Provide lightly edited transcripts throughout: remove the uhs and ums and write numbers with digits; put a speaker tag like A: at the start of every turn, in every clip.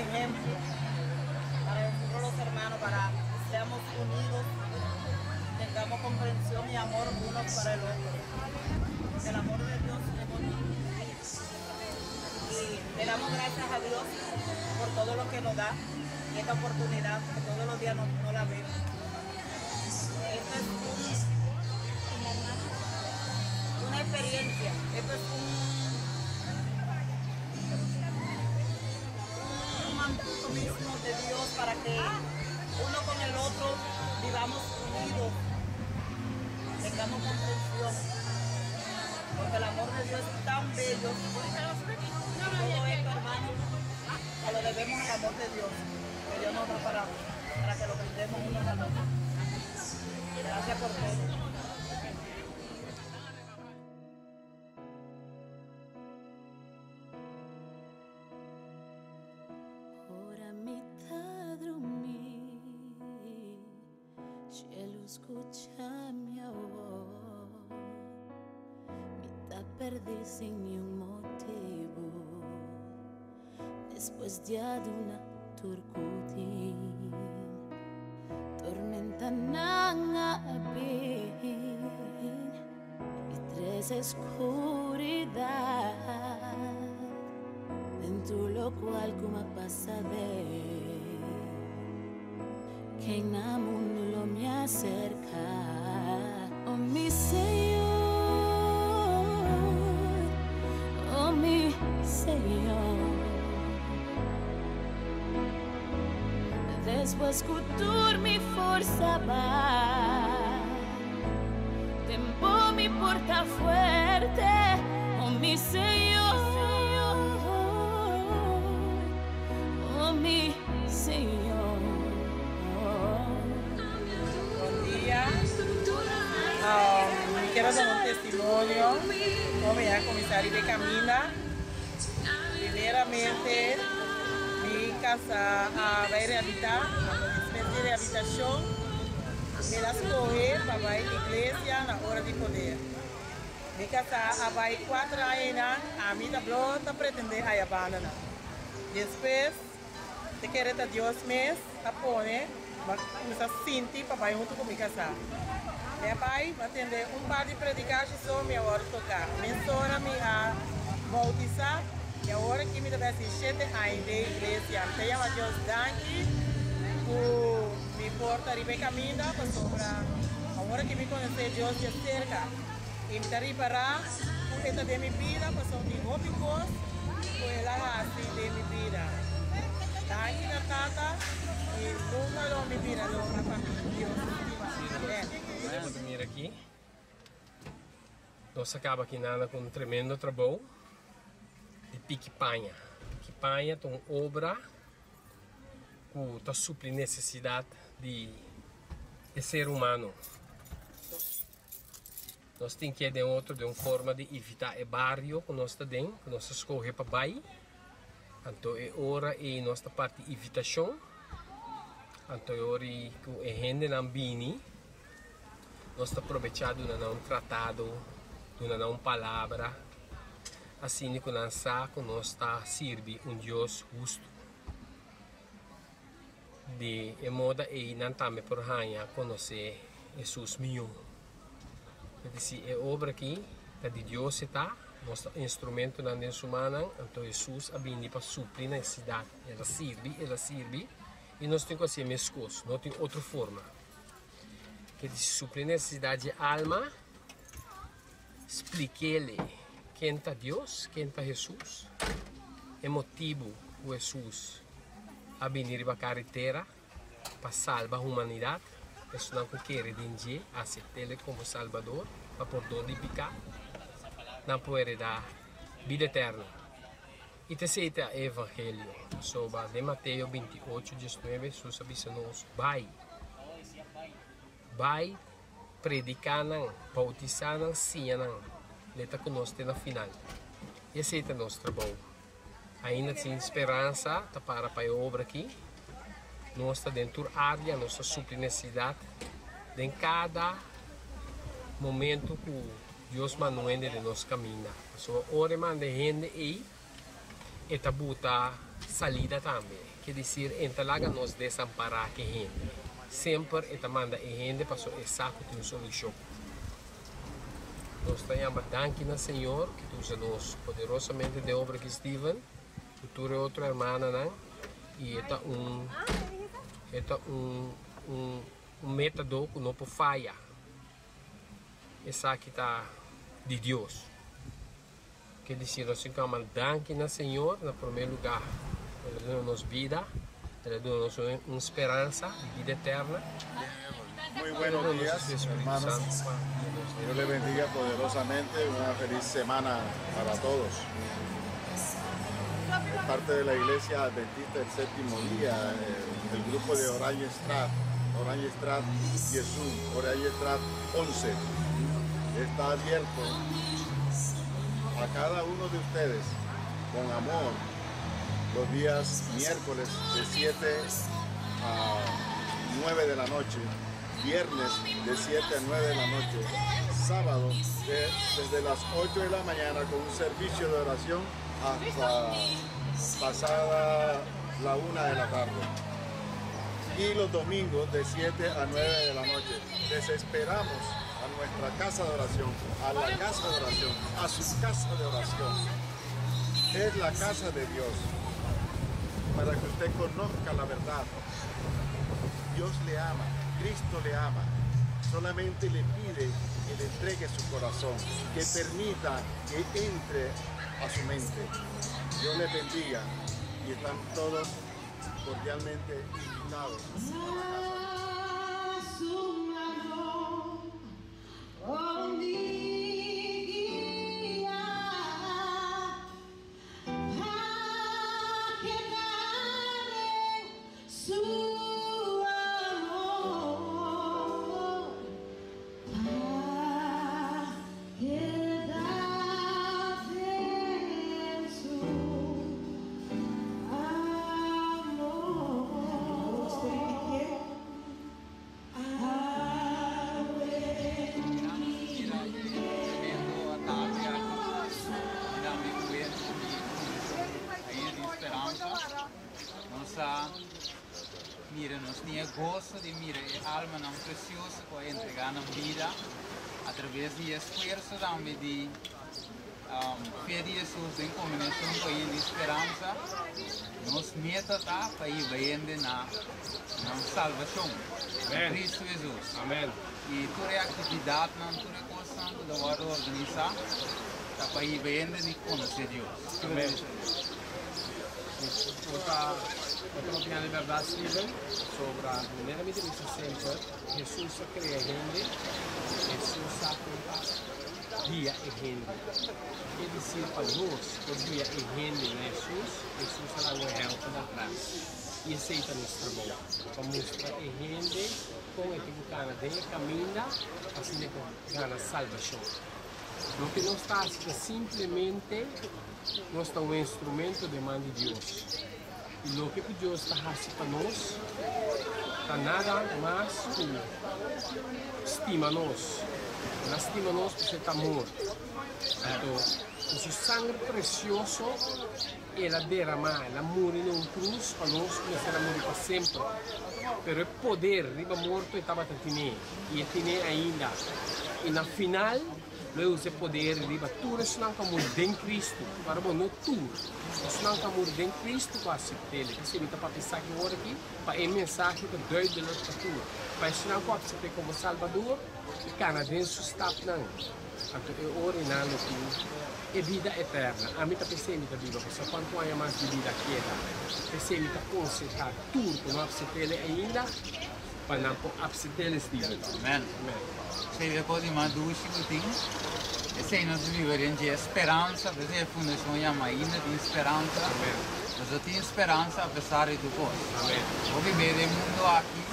A: ejemplo para nosotros los hermanos, para que seamos unidos, tengamos comprensión y amor unos para el otro. El amor de Dios es bonito. Y le damos gracias a Dios por todo lo que nos da y esta oportunidad que todos los días no la vemos. Esto es una experiencia, esto es un mandato mismo de Dios para que uno con el otro vivamos unidos, tengamos comprensión, porque el amor de Dios es tan bello. Todo esto, hermano, que lo debemos al amor de Dios, que Dios nos da para que lo brindemos unos al otro. Gracias por todo.
B: Ora metà dormir, cielo escucha mi voz, mitad perdí sin ni un motivo, después ya de una turcutín, tormenta nanga bin, y tres escuridad, dentro lo cual como pasa de que en el mundo lo me acerca. Oh mi Señor, oh mi Señor, después que tu mi forza va, tempo mi porta fuerte. Oh mi Señor, oh mi Señor.
A: Buen día. Quiero dar un testimonio como ya comisaria de Camina. Primeramente, mi casa va a rehabilitar, una especie de habitación. Me las coge para ir a la iglesia a la hora de poder. Mi casa va a ir 4 años, a mí también pretende abandonar. Después, te quiero que Dios me apone, usa Cinti para ir junto con mi casa. Meu pai vai atender par de predicações só minha hora tocar. Menciona me a bautizar e a hora que me deve assistir a igreja. Tenho a Deus daqui, por me porta de caminho para sobrar. A hora que me conhecer Deus de cerca e me dar para o resto de minha vida, para sobre de óbicos, por ela assim de minha vida. Daqui na tata e nunca lo me vira lo na família.
C: Vamos dormir aqui. Nós acaba aqui nada com um tremendo trabalho de pique-panha. Pique-panha é uma obra que supre necessidade de ser humano. Nós temos que de uma forma de evitar o barrio que nós temos, que nós escolhemos para baixo. Então é hora e nossa parte de evitação. Então é hora que a gente não vem. Nós estamos aproveitando de um tratado, de uma palavra, assim que nós servimos um Deus justo. De modo que não também por ranha conhecer Jesus meu. É obra aqui, de Deus está, nosso instrumento na humana, então Jesus a vindo para suprir a necessidade. Ela serve, e nós temos que fazer a mesma coisa, não tem outra forma. Que de suprir a necessidade de alma, explique-lhe quem está Deus, quem está Jesus, é motivo que Jesus a vir para a carretera para salvar a humanidade, pessoa que quer de aceitar-lhe como Salvador, para perdão de pecado, não pode dar vida eterna. E terceiro é o Evangelho, sobre de Mateus 28, 19, Jesus avisa-nos, vai predicando, bautizando, ensinando, leta conosco na final. E esse é o nosso trabalho. Ainda tem esperança para a obra aqui. Nós estamos dentro da área, nossa suprir necessidade. Em cada momento que Deus manda de nosso caminho. So, ora manda gente e tabuta salida também. quer dizer, entalaga nos desamparar que gente. Sempre esta manda a gente para o saco de uma solução. Nós estamos dankando ao Senhor que tu usa-nos poderosamente de obra que Steven, tu é outra irmã, né? E é um método que não pode falhar. Essa aqui está de Deus. Quer dizer, nós ficamos dankando ao Senhor, no primeiro lugar. Ele deu-nos vida, Ele deu-nos uma esperança de vida eterna.
D: Muy buenos días, hermanos. Dios les bendiga poderosamente. Una feliz semana para todos. Es parte de la Iglesia Adventista del Séptimo Día, el grupo de Orange Strat Jesús, Orange Strat 11. Está abierto a cada uno de ustedes con amor los días miércoles de 7 a 9 de la noche, viernes de 7 a 9 de la noche, sábado desde las 8 de la mañana con un servicio de oración hasta pasada la 1 de la tarde. Y los domingos de 7 a 9 de la noche. Les esperamos a nuestra casa de oración, a la casa de oración, a su casa de oración. Es la casa de Dios, para que usted conozca la verdad. Dios le ama, Cristo le ama. Solamente le pide que le entregue su corazón, que permita que entre a su mente. Dios les bendiga y están todos cordialmente invitados a la casa.
E: Mira, nos tinha gosto de mirar a alma não preciosa que entregar na vida através do esforço também de fé de Jesus em combinação com a esperança. Nos meta tá para ir vendo na salvação. Cristo Jesus.
C: Amém.
E: E toda a atividade, toda a coisa que nós vamos organizar tá para ir vendo e conhecer Deus.
C: Amém. Outra opinião de verdade, Steven, sobre a maneira de dizer sempre, Jesus cria gente, Jesus sabe guia e gente. Quer dizer para nós, que guia e gente em Jesus, Jesus será o help da graça. E aceita nosso trabalho. Para mostrar a gente como é que o Canadá caminha, assim que ganha salvação. Lo que não está simplesmente não está um instrumento de mão de Deus. E o que Deus está fazendo para nós, está nada mais que estima nós. Ela estima nós porque está morto. Então, o seu sangue precioso, ela derramar, ela morre em cruz para nós, começar a morrer para sempre. Mas o poder, riba morto, estava tendo e tem ainda. E na final, eu usei poder riba tudo isso não como em Cristo, para bom não tudo, isso não como em Cristo para se ter, que se evita para pensar que agora aqui, para a mensagem que dois de nós para tudo, para isso não pode se ter como Salvador e canadense está não, então eu oro não que é vida eterna, a mim está pensando que vida, porque quanto há mais de vida aqui é, pensei que consertar tudo que não se ter ainda, para não abster eles Deus.
E: Amém. Se pode mais duas coisas, se nós vivemos de esperança, porque a fundação é uma ilha de esperança, mas eu tenho esperança apesar de tudo. Vou viver no mundo aqui,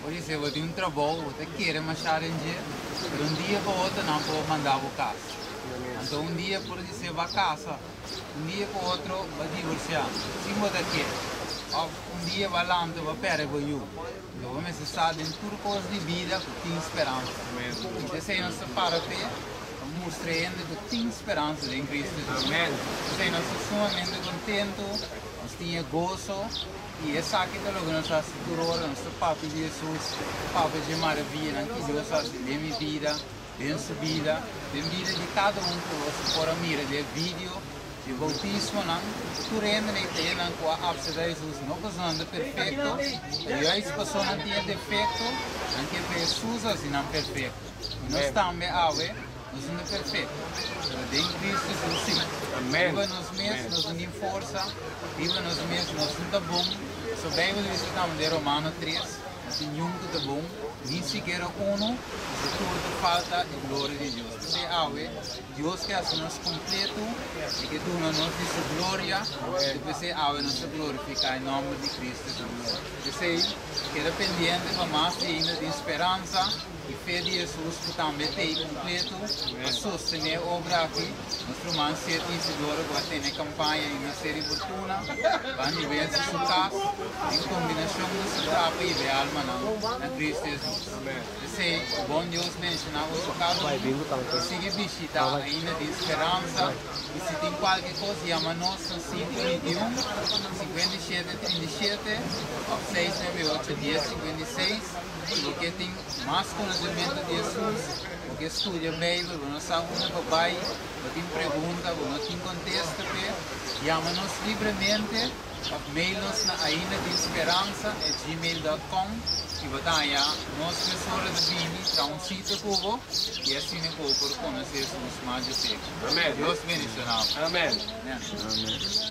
E: hoje se eu tenho um trabalho, eu quero marchar em dia, mas dia para outro não vou mandar para casa. Então dia por dizer para casa, dia para outro vai divorciar. Se eu daqui, dia vai lá, vai perder para eu. Então, mas se sabe em tudo coisa de vida que tem esperança. Então, se não se para ter, mostrando que tem esperança em Cristo Jesus. Se não se sumamente contente, nós tínhamos gozo, e essa aqui é logo nós asseguramos, nosso Papa de Jesus, Papa de maravilha, que Deus faz de minha vida, de sua vida, de vida de cada um que você pode mirar, de vídeo, de bautismo, tu rendem com a absida de Jesus, não passando perfeito, e aí as pessoas não têm defeito, não que Jesus assim não perfeito, e nós também, nós somos perfeitos, de Cristo Jesus sim, viva nos mesmos, nós unimos força, viva nos mesmos, nós somos bom, so Bíblia diz também de Romano 3, nós somos muito bom, nem sequer uno, se tudo falta de glória de Deus. Você sabe, Deus quer assim nos completo e que tu não nos diz glória, depois você sabe nos glorificar em nome de Cristo Jesus. Você que é dependente para mais ainda de esperança e fé de Jesus que também tem completo para sostener a obra aqui. Nós Romanos 7 diz agora que tem campanha em uma série oportuna, para nível de sua casa, em combinação com sua própria e de alma na Cristo Jesus. Sei, o bom Deus mencionar o seu caso, e siga visitar ainda de esperança, e se tem qualquer coisa, chama-nos no 521, 57, 37, 698, 10, 56, porque tem mais conhecimento de Jesus, porque estuda a Bíblia, não sabe onde vai, não tem pergunta, não tem contexto, chama-nos livremente, mail-nos ainda de esperança, gmail.com, e batalha nós pessoas de Bini para um sítio povo e assim não povo por conhecer os mais de Deus. Amém. Deus bendicional.
C: Amém.
E: Amém.